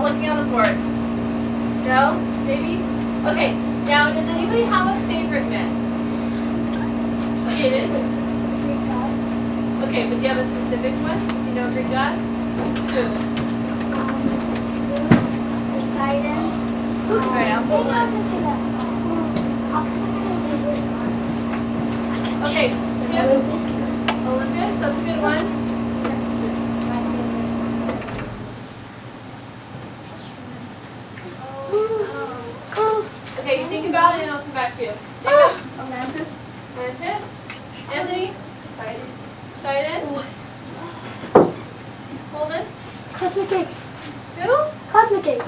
looking on the board? No? Maybe? Okay, now does anybody have a favorite myth? Jaden? Okay, but do you have a specific one? Do you know a Greek god? Poseidon. Alright, I'll hold on. Okay, Olympus, that's a good one. Okay, you think about it and I'll come back to you. David? Atlantis. Atlantis? Anthony? Poseidon. Poseidon? Holden? Cosmic King. Who? Cosmic King.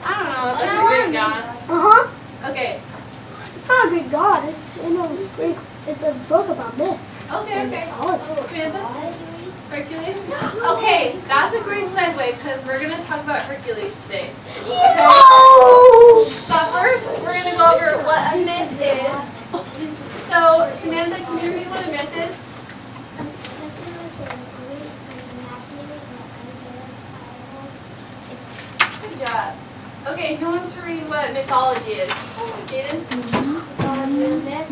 I don't know, that's a Greek god. Uh-huh. Okay. It's not a Greek god. It's it's a book about myths. Okay. Mythology. Samantha? Hercules? Okay, that's a great segue because we're going to talk about Hercules today. Okay? But first, we're going to go over what a myth is. So, Samantha, can you read what a myth is? Good job. Okay, who wants to read what mythology is? Jaden? Myth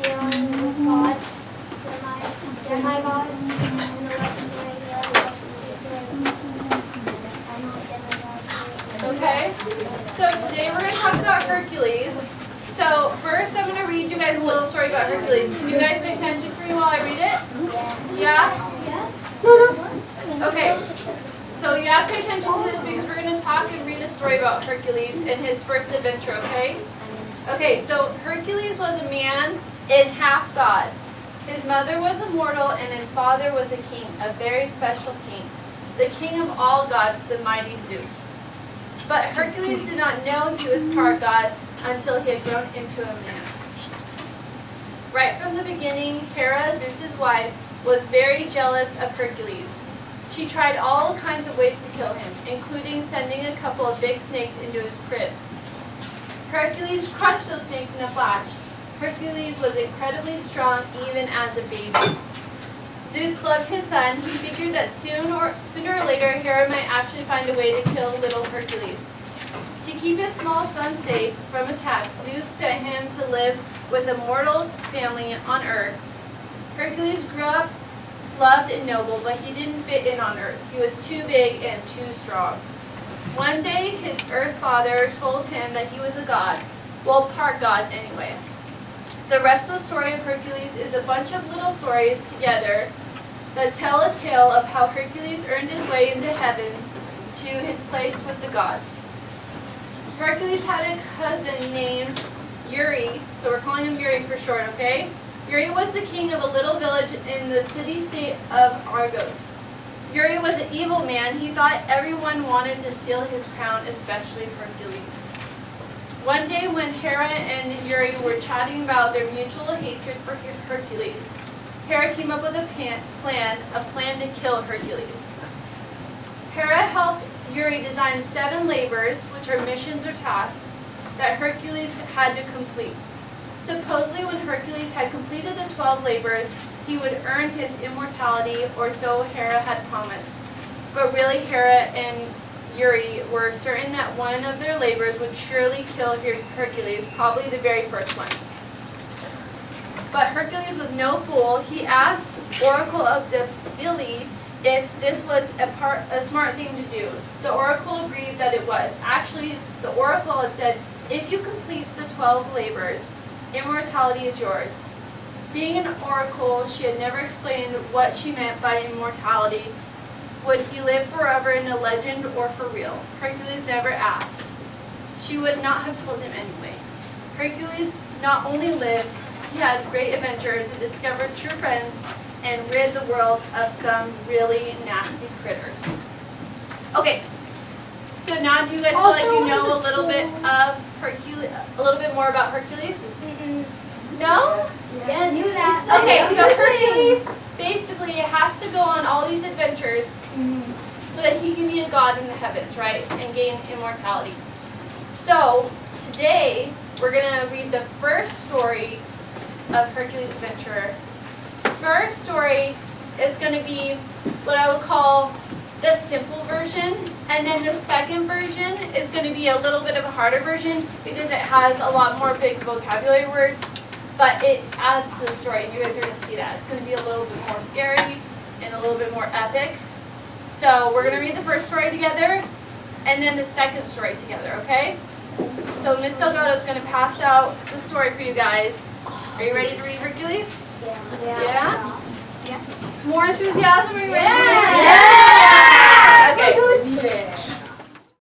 dealing with gods, demigods, and the legendary Okay, so today we're going to talk about Hercules. So first I'm going to read you guys a little story about Hercules. Can you guys pay attention for me while I read it? Yeah? Yes. Okay, so you have to pay attention to this because we're going to talk and read a story about Hercules and his first adventure, okay? Okay, so Hercules was a man and half god. His mother was a mortal and his father was a king, a very special king. The king of all gods, the mighty Zeus. But Hercules did not know he was part god until he had grown into a man. Right from the beginning, Hera, Zeus's wife, was very jealous of Hercules. She tried all kinds of ways to kill him, including sending a couple of big snakes into his crib. Hercules crushed those snakes in a flash. Hercules was incredibly strong even as a baby. Zeus loved his son. He figured that sooner or later Hera might actually find a way to kill little Hercules. To keep his small son safe from attack, Zeus sent him to live with a mortal family on Earth. Hercules grew up loved and noble, but he didn't fit in on Earth. He was too big and too strong. One day, his Earth father told him that he was a god. Well, part god anyway. The rest of the story of Hercules is a bunch of little stories together that tell a tale of how Hercules earned his way into heavens to his place with the gods. Hercules had a cousin named Eury, so we're calling him Eury for short, okay? Eury was the king of a little village in the city-state of Argos. Eury was an evil man. He thought everyone wanted to steal his crown, especially Hercules. One day when Hera and Eury were chatting about their mutual hatred for Hercules, Hera came up with a plan to kill Hercules. Hera helped Eury design 7 labors, which are missions or tasks, that Hercules had to complete. Supposedly when Hercules had completed the 12 labors, he would earn his immortality, or so Hera had promised. But really Hera and Eury were certain that one of their labors would surely kill Hercules, probably the very first one. But Hercules was no fool. He asked Oracle of Delphi if this was a smart thing to do. The Oracle agreed that it was. Actually, the Oracle had said, if you complete the 12 labors, immortality is yours. Being an oracle, she had never explained what she meant by immortality. Would he live forever in a legend or for real? Hercules never asked. She would not have told him anyway. Hercules not only lived, he had great adventures and discovered true friends and rid the world of some really nasty critters. Okay, so now do you guys feel like you know a little bit of Hercules, a little bit more about Hercules? No? Yes. Okay, so Hercules basically has to go on all these adventures so that he can be a god in the heavens, right? And gain immortality. So today we're going to read the first story of Hercules' adventure. First story is going to be what I would call the simple version, and then the second version is going to be a little bit of a harder version because it has a lot more big vocabulary words, but it adds to the story, and you guys are going to see that. It's going to be a little bit more scary and a little bit more epic. So we're going to read the first story together, and then the second story together, okay? So Miss Delgado is going to pass out the story for you guys. Are you ready to read Hercules? Yeah? More enthusiasm? Are you ready? Yeah.